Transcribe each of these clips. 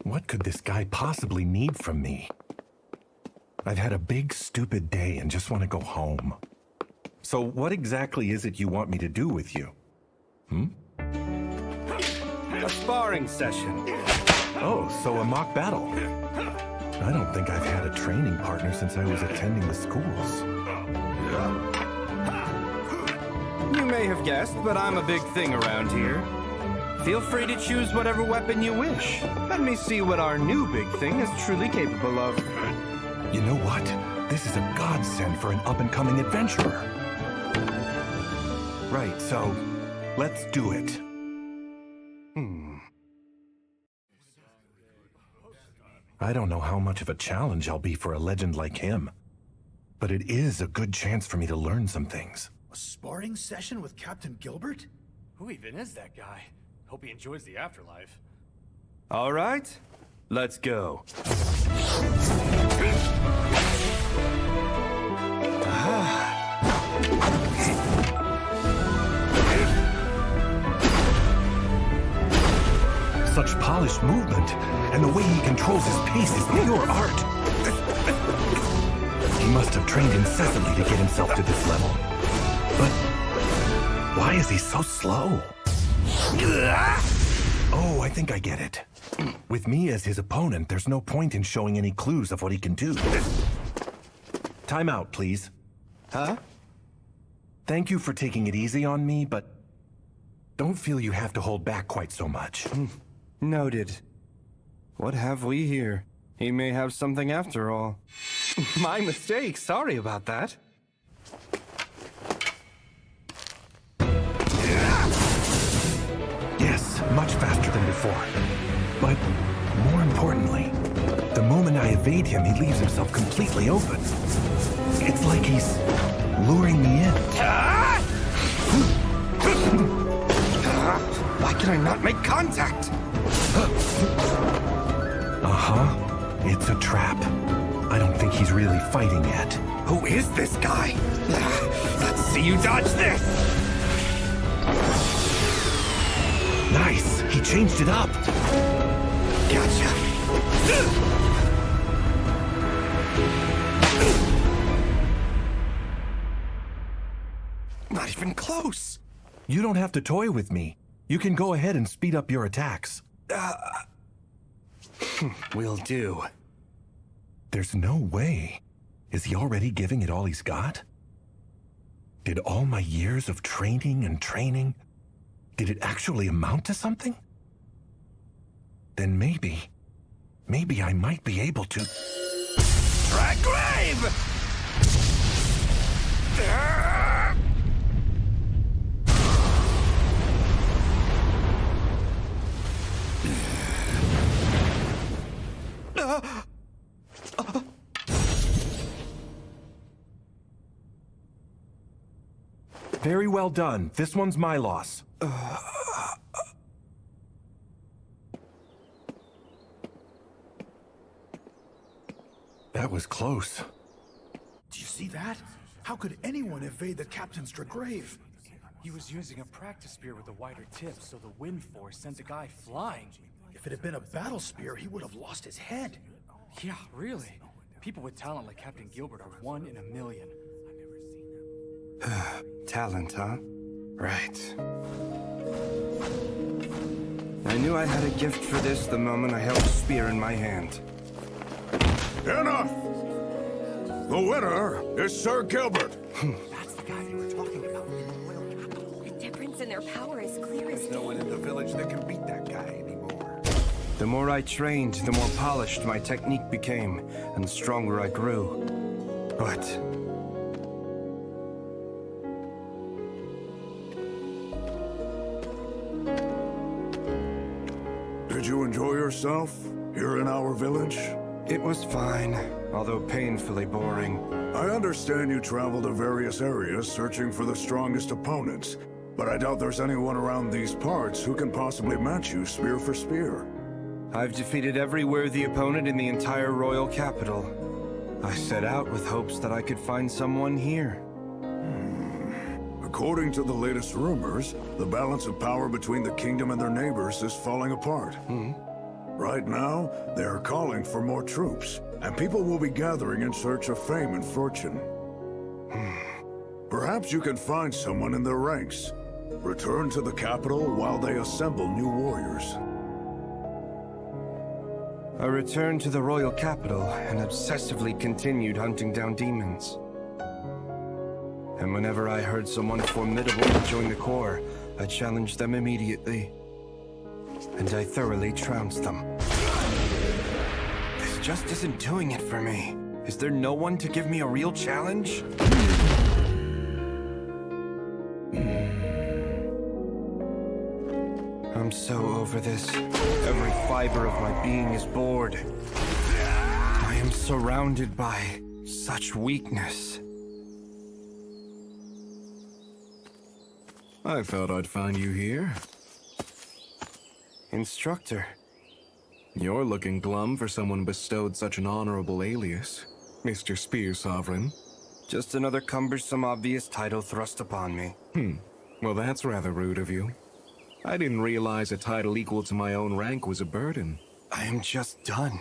What could this guy possibly need from me? I've had a big, stupid day and just want to go home. So what exactly is it you want me to do with you? A sparring session. Oh, so a mock battle. I don't think I've had a training partner since I was attending the schools. You may have guessed, but I'm a big thing around here. Feel free to choose whatever weapon you wish. Let me see what our new big thing is truly capable of. You know what? This is a godsend for an up-and-coming adventurer. Right, so let's do it. I don't know how much of a challenge I'll be for a legend like him, but it is a good chance for me to learn some things. A sparring session with Captain Gilbert? Who even is that guy? Hope he enjoys the afterlife. All right, let's go. Such polished movement, and the way he controls his pace is pure art. He must have trained incessantly to get himself to this level. But why is he so slow? Oh, I think I get it. With me as his opponent, there's no point in showing any clues of what he can do. Time out, please. Huh? Thank you for taking it easy on me, but don't feel you have to hold back quite so much. Noted. What have we here? He may have something after all. My mistake, sorry about that. Yes, much faster than before. But more importantly, the moment I evade him, he leaves himself completely open. It's like he's luring me in. Why can I not make contact? Uh-huh. It's a trap. I don't think he's really fighting yet. Who is this guy? Let's see you dodge this! Nice! He changed it up! Gotcha! Not even close! You don't have to toy with me. You can go ahead and speed up your attacks. Will do. There's no way. Is he already giving it all he's got? Did all my years of training, did it actually amount to something? Then maybe I might be able to... Drag grave! Very well done. This one's my loss. That was close. Do you see that? How could anyone evade the captain's grave? He was using a practice spear with a wider tip, so the wind force sent the guy flying. If it had been a battle spear, he would have lost his head. Yeah, really. People with talent like Captain Gilbert are 1 in a million. Talent, huh? Right. I knew I had a gift for this the moment I held a spear in my hand. Enough! The winner is Sir Gilbert. That's the guy they were talking about in the royal capital. The difference in their power is clear as No one in the village that can beat that guy anymore. The more I trained, the more polished my technique became, and the stronger I grew. But... Did you enjoy yourself here in our village? it was fine, although painfully boring. I understand you travel to various areas searching for the strongest opponents, but I doubt there's anyone around these parts who can possibly match you spear for spear. I've defeated every worthy opponent in the entire royal capital. I set out with hopes that I could find someone here. According to the latest rumors, the balance of power between the kingdom and their neighbors is falling apart. Right now, they are calling for more troops, and people will be gathering in search of fame and fortune. Perhaps you can find someone in their ranks. Return to the capital while they assemble new warriors. I returned to the royal capital and obsessively continued hunting down demons. And whenever I heard someone formidable would join the Corps, I challenged them immediately. And I thoroughly trounced them. This just isn't doing it for me. Is there no one to give me a real challenge? I'm so over this. Every fiber of my being is bored. I am surrounded by such weakness. I thought I'd find you here. Instructor. You're looking glum for someone bestowed such an honorable alias, Mr. Spear Sovereign. Just another cumbersome, obvious title thrust upon me. Well, that's rather rude of you. I didn't realize a title equal to my own rank was a burden. I am just done.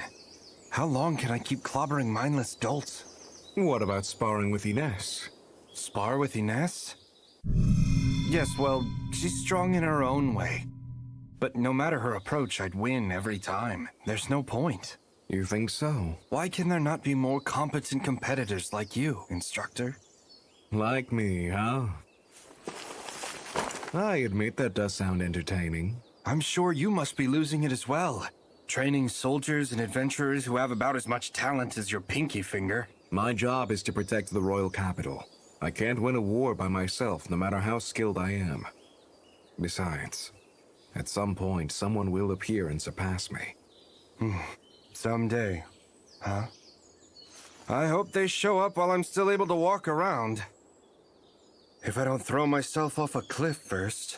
How long can I keep clobbering mindless dolts? What about sparring with Ines? Spar with Ines? Yes, well, she's strong in her own way. But no matter her approach, I'd win every time. There's no point. You think so? Why can there not be more competent competitors like you, Instructor? Like me, huh? I admit that does sound entertaining. I'm sure you must be losing it as well. Training soldiers and adventurers who have about as much talent as your pinky finger. My job is to protect the royal capital. I can't win a war by myself, no matter how skilled I am. Besides, at some point, someone will appear and surpass me. Someday, huh? I hope they show up while I'm still able to walk around. If I don't throw myself off a cliff first.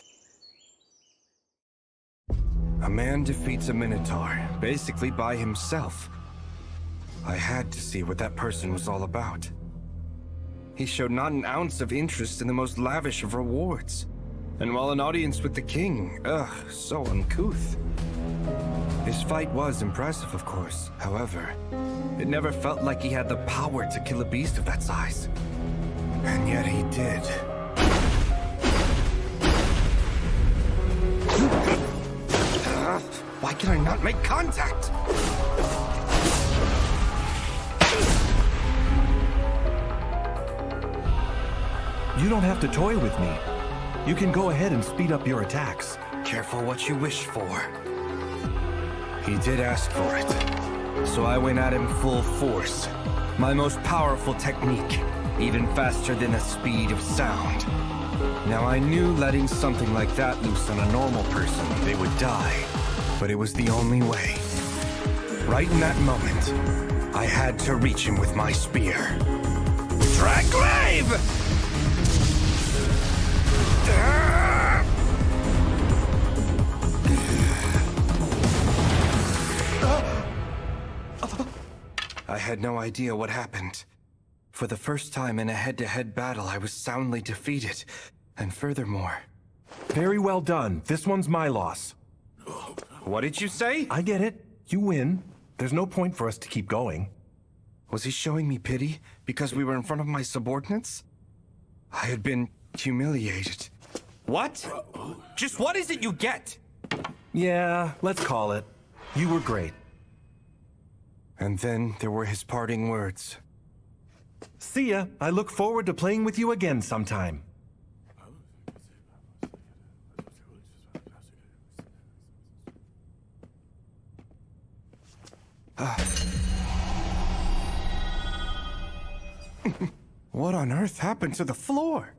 A man defeats a minotaur, basically by himself. I had to see what that person was all about. He showed not an ounce of interest in the most lavish of rewards. And while an audience with the king, so uncouth. His fight was impressive, of course. However, it never felt like he had the power to kill a beast of that size. And yet he did. Why can I not make contact? You don't have to toy with me. You can go ahead and speed up your attacks. Careful what you wish for. He did ask for it. So I went at him full force. My most powerful technique, even faster than the speed of sound. Now I knew letting something like that loose on a normal person, they would die. But it was the only way. Right in that moment, I had to reach him with my spear. Draggrave! I had no idea what happened. For the first time in a head-to-head battle, I was soundly defeated. And furthermore... Very well done. This one's my loss. What did you say? I get it. You win. There's no point for us to keep going. Was he showing me pity because we were in front of my subordinates? I had been humiliated. What? Just what is it you get? Yeah, let's call it. You were great. And then there were his parting words. See ya. I look forward to playing with you again sometime. What on earth happened to the floor?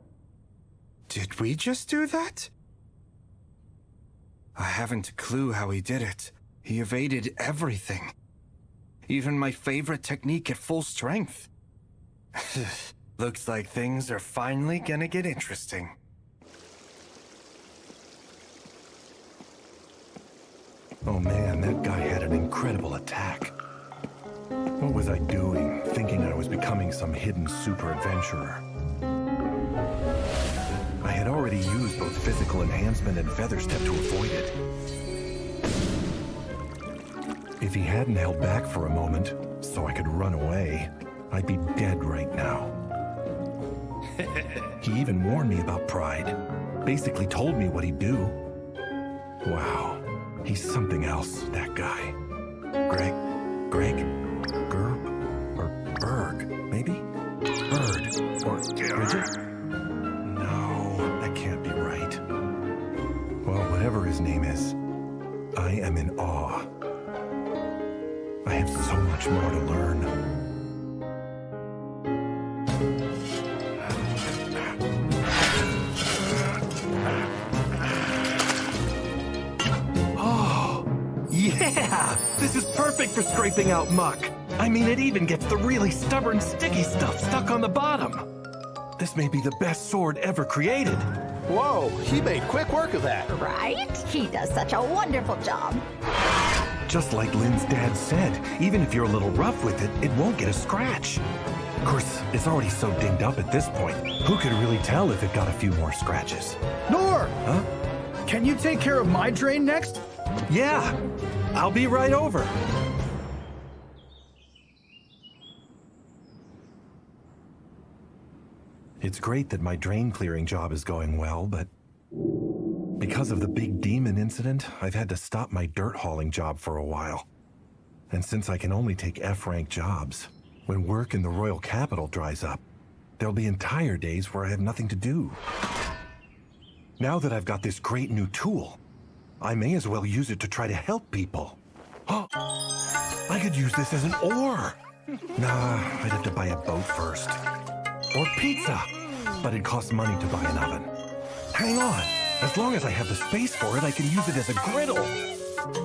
Did we just do that? I haven't a clue how he did it. He evaded everything. Even my favorite technique at full strength. Looks like things are finally gonna get interesting. Oh man, that guy had an incredible attack. What was I doing, thinking I was becoming some hidden super adventurer? I had already used both physical enhancement and feather step to avoid it. If he hadn't held back for a moment so I could run away, I'd be dead right now. He even warned me about pride. Basically told me what he'd do. Wow, he's something else, that guy. Greg, Gerb, or Berg, maybe? Bird, or Bridget? No, that can't be right. Well, whatever his name is, I am in awe. I have so much more to learn. Oh, yeah! This is perfect for scraping out muck. I mean, it even gets the really stubborn, sticky stuff stuck on the bottom. This may be the best sword ever created. Whoa, he made quick work of that. Right? He does such a wonderful job. Just like Lynn's dad said, even if you're a little rough with it, it won't get a scratch. Of course, it's already so dinged up at this point. Who could really tell if it got a few more scratches? Noor! Huh? Can you take care of my drain next? Yeah, I'll be right over. It's great that my drain clearing job is going well, but because of the big demon incident, I've had to stop my dirt hauling job for a while. And since I can only take F-rank jobs, when work in the royal capital dries up, there'll be entire days where I have nothing to do. Now that I've got this great new tool, I may as well use it to try to help people. Oh, I could use this as an oar. Nah, I'd have to buy a boat first. Or pizza, but it costs money to buy an oven. Hang on, as long as I have the space for it, I can use it as a griddle.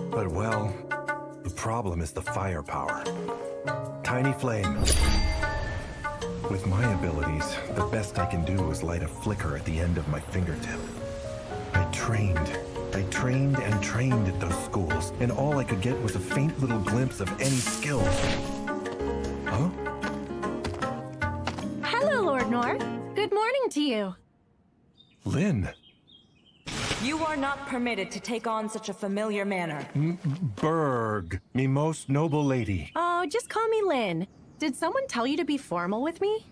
But well, the problem is the firepower. Tiny flame. With my abilities, the best I can do is light a flicker at the end of my fingertip. I trained and trained at those schools, and all I could get was a faint little glimpse of any skills. Huh? Hello, Lord Noor. Good morning to you. Lynn. You are not permitted to take on such a familiar manner. Berg, me most noble lady. Oh, just call me Lynn. Did someone tell you to be formal with me?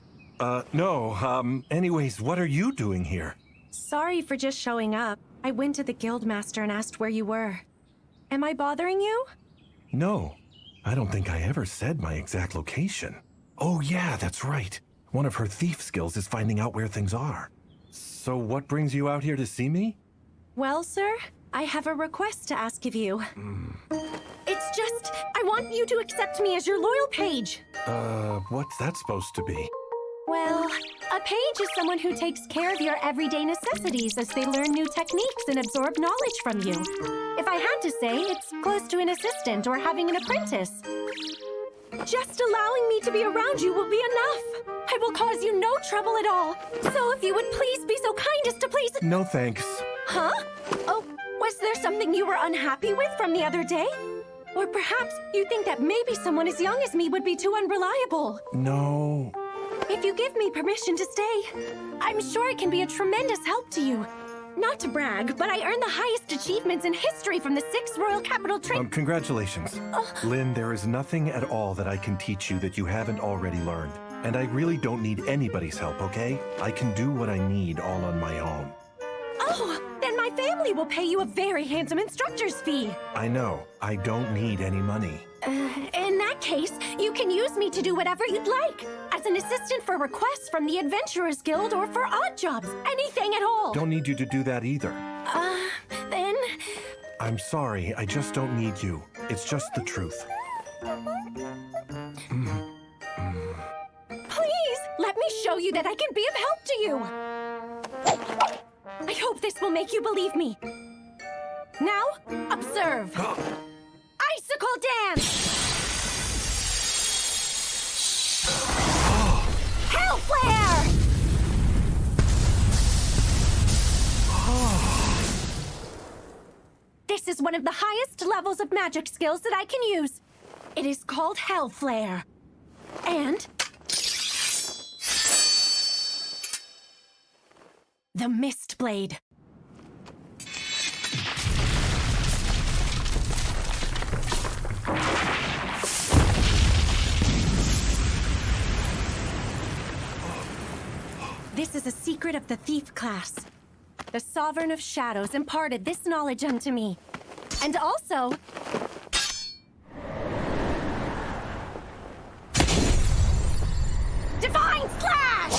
No, anyways, what are you doing here? Sorry for just showing up. I went to the guildmaster and asked where you were. Am I bothering you? No, I don't think I ever said my exact location. Oh yeah, that's right. One of her thief skills is finding out where things are. So what brings you out here to see me? Well, sir, I have a request to ask of you. It's just, I want you to accept me as your loyal page. What's that supposed to be? Well, a page is someone who takes care of your everyday necessities as they learn new techniques and absorb knowledge from you. If I had to say, it's close to an assistant or having an apprentice. Just allowing me to be around you will be enough. I will cause you no trouble at all. So if you would please be so kind as to please... No thanks. Huh? Oh, was there something you were unhappy with from the other day? Or perhaps you think that maybe someone as young as me would be too unreliable? No. If you give me permission to stay, I'm sure it can be a tremendous help to you. Not to brag, but I earned the highest achievements in history from the 6th Royal Capital Congratulations. Lynn, there is nothing at all that I can teach you that you haven't already learned. And I really don't need anybody's help, okay? I can do what I need all on my own. Oh, then my family will pay you a very handsome instructor's fee. I know. I don't need any money. In that case, you can use me to do whatever you'd like. As an assistant for requests from the Adventurers Guild or for odd jobs. Anything at all. Don't need you to do that either. Then... I'm sorry, I just don't need you. It's just the truth. Please, let me show you that I can be of help to you. I hope this will make you believe me. Now, observe. Icicle dance! Hell flare! This is one of the highest levels of magic skills that I can use. It is called Hell Flare. And... the Mist Blade. This is a secret of the Thief class. The Sovereign of Shadows imparted this knowledge unto me. And also... Divine Slash!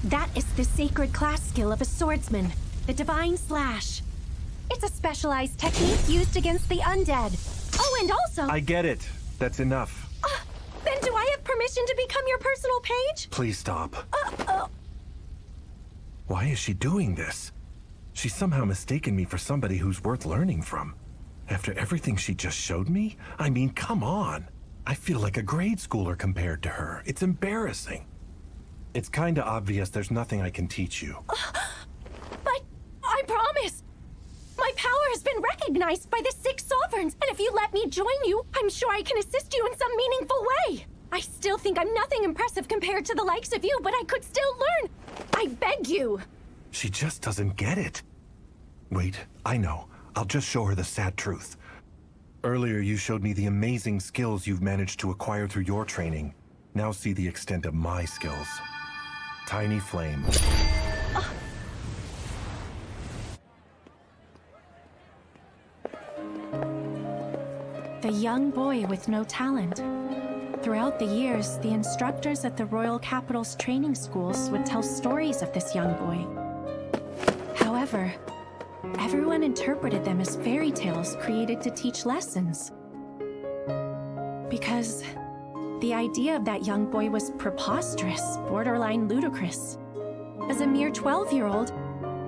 That is the sacred class skill of a swordsman, the Divine Slash. It's a specialized technique used against the undead. Oh, and also... I get it. That's enough. Then do I have permission to become your personal page? Please stop. Why is she doing this? She's somehow mistaken me for somebody who's worth learning from. After everything she just showed me? I mean, come on. I feel like a grade schooler compared to her. It's embarrassing. It's kinda obvious there's nothing I can teach you. But I promise. My power has been recognized by the 6 sovereigns, and if you let me join you, I'm sure I can assist you in some meaningful way. I still think I'm nothing impressive compared to the likes of you, but I could still learn. I beg you. She just doesn't get it. Wait, I know. I'll just show her the sad truth. Earlier, you showed me the amazing skills you've managed to acquire through your training. Now see the extent of my skills. Tiny flame. The young boy with no talent. Throughout the years, the instructors at the Royal Capital's training schools would tell stories of this young boy. However, everyone interpreted them as fairy tales created to teach lessons. Because the idea of that young boy was preposterous, borderline ludicrous. As a mere 12-year-old,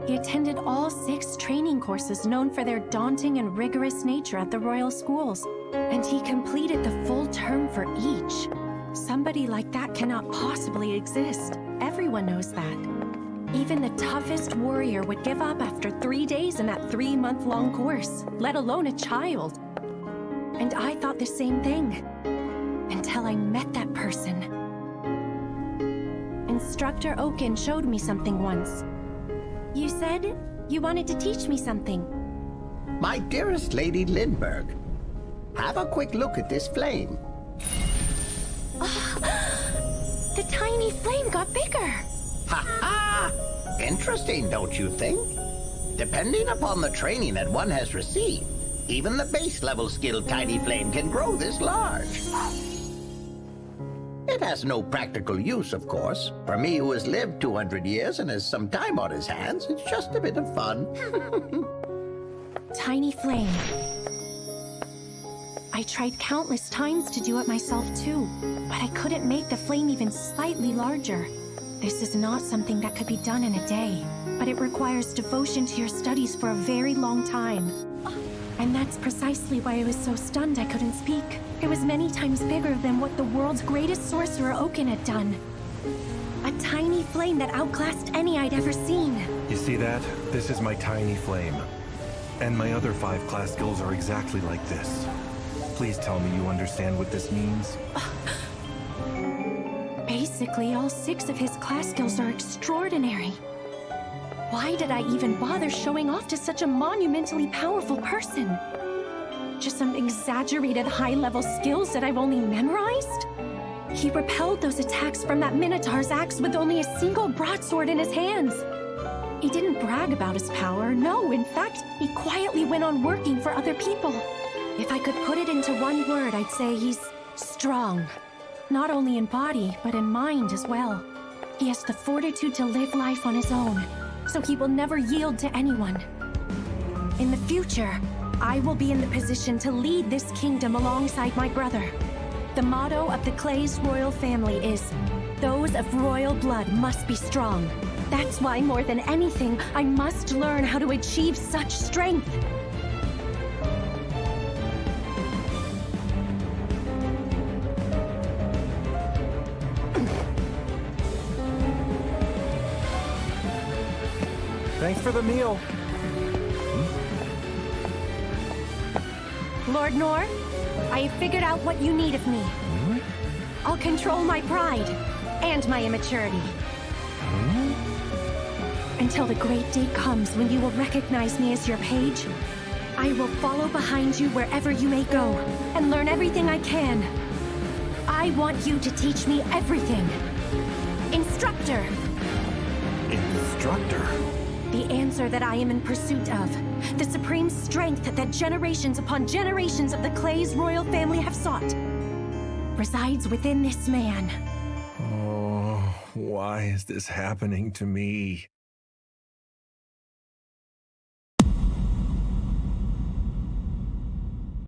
he attended all 6 training courses known for their daunting and rigorous nature at the royal schools, and he completed the full term for each. Somebody like that cannot possibly exist. Everyone knows that. Even the toughest warrior would give up after 3 days in that 3-month-long course, let alone a child. And I thought the same thing, until I met that person. Instructor Oaken showed me something once. You said you wanted to teach me something. My dearest Lady Lynneburg, have a quick look at this flame. The tiny flame got bigger. Ha ha! Interesting, don't you think? Depending upon the training that one has received, even the base-level skilled tiny flame can grow this large. It has no practical use, of course. For me, who has lived 200 years and has some time on his hands, it's just a bit of fun. Tiny flame. I tried countless times to do it myself too, but I couldn't make the flame even slightly larger. This is not something that could be done in a day, but it requires devotion to your studies for a very long time. And that's precisely why I was so stunned I couldn't speak. It was many times bigger than what the world's greatest sorcerer Oaken had done. A tiny flame that outclassed any I'd ever seen. You see that? This is my tiny flame. And my other 5 class skills are exactly like this. Please tell me you understand what this means. Basically, all 6 of his class skills are extraordinary. Why did I even bother showing off to such a monumentally powerful person? Just some exaggerated high-level skills that I've only memorized? He repelled those attacks from that Minotaur's axe with only a single broadsword in his hands. He didn't brag about his power, no, in fact, he quietly went on working for other people. If I could put it into one word, I'd say he's strong. Not only in body, but in mind as well. He has the fortitude to live life on his own, so he will never yield to anyone. In the future, I will be in the position to lead this kingdom alongside my brother. The motto of the Clay's royal family is, those of royal blood must be strong. That's why, more than anything, I must learn how to achieve such strength. Thanks for the meal. Lord Noor, I have figured out what you need of me. I'll control my pride and my immaturity. Until the great day comes when you will recognize me as your page, I will follow behind you wherever you may go and learn everything I can. I want you to teach me everything. Instructor! Instructor? The answer that I am in pursuit of, the supreme strength that generations upon generations of the Clay's royal family have sought, resides within this man. Oh, why is this happening to me?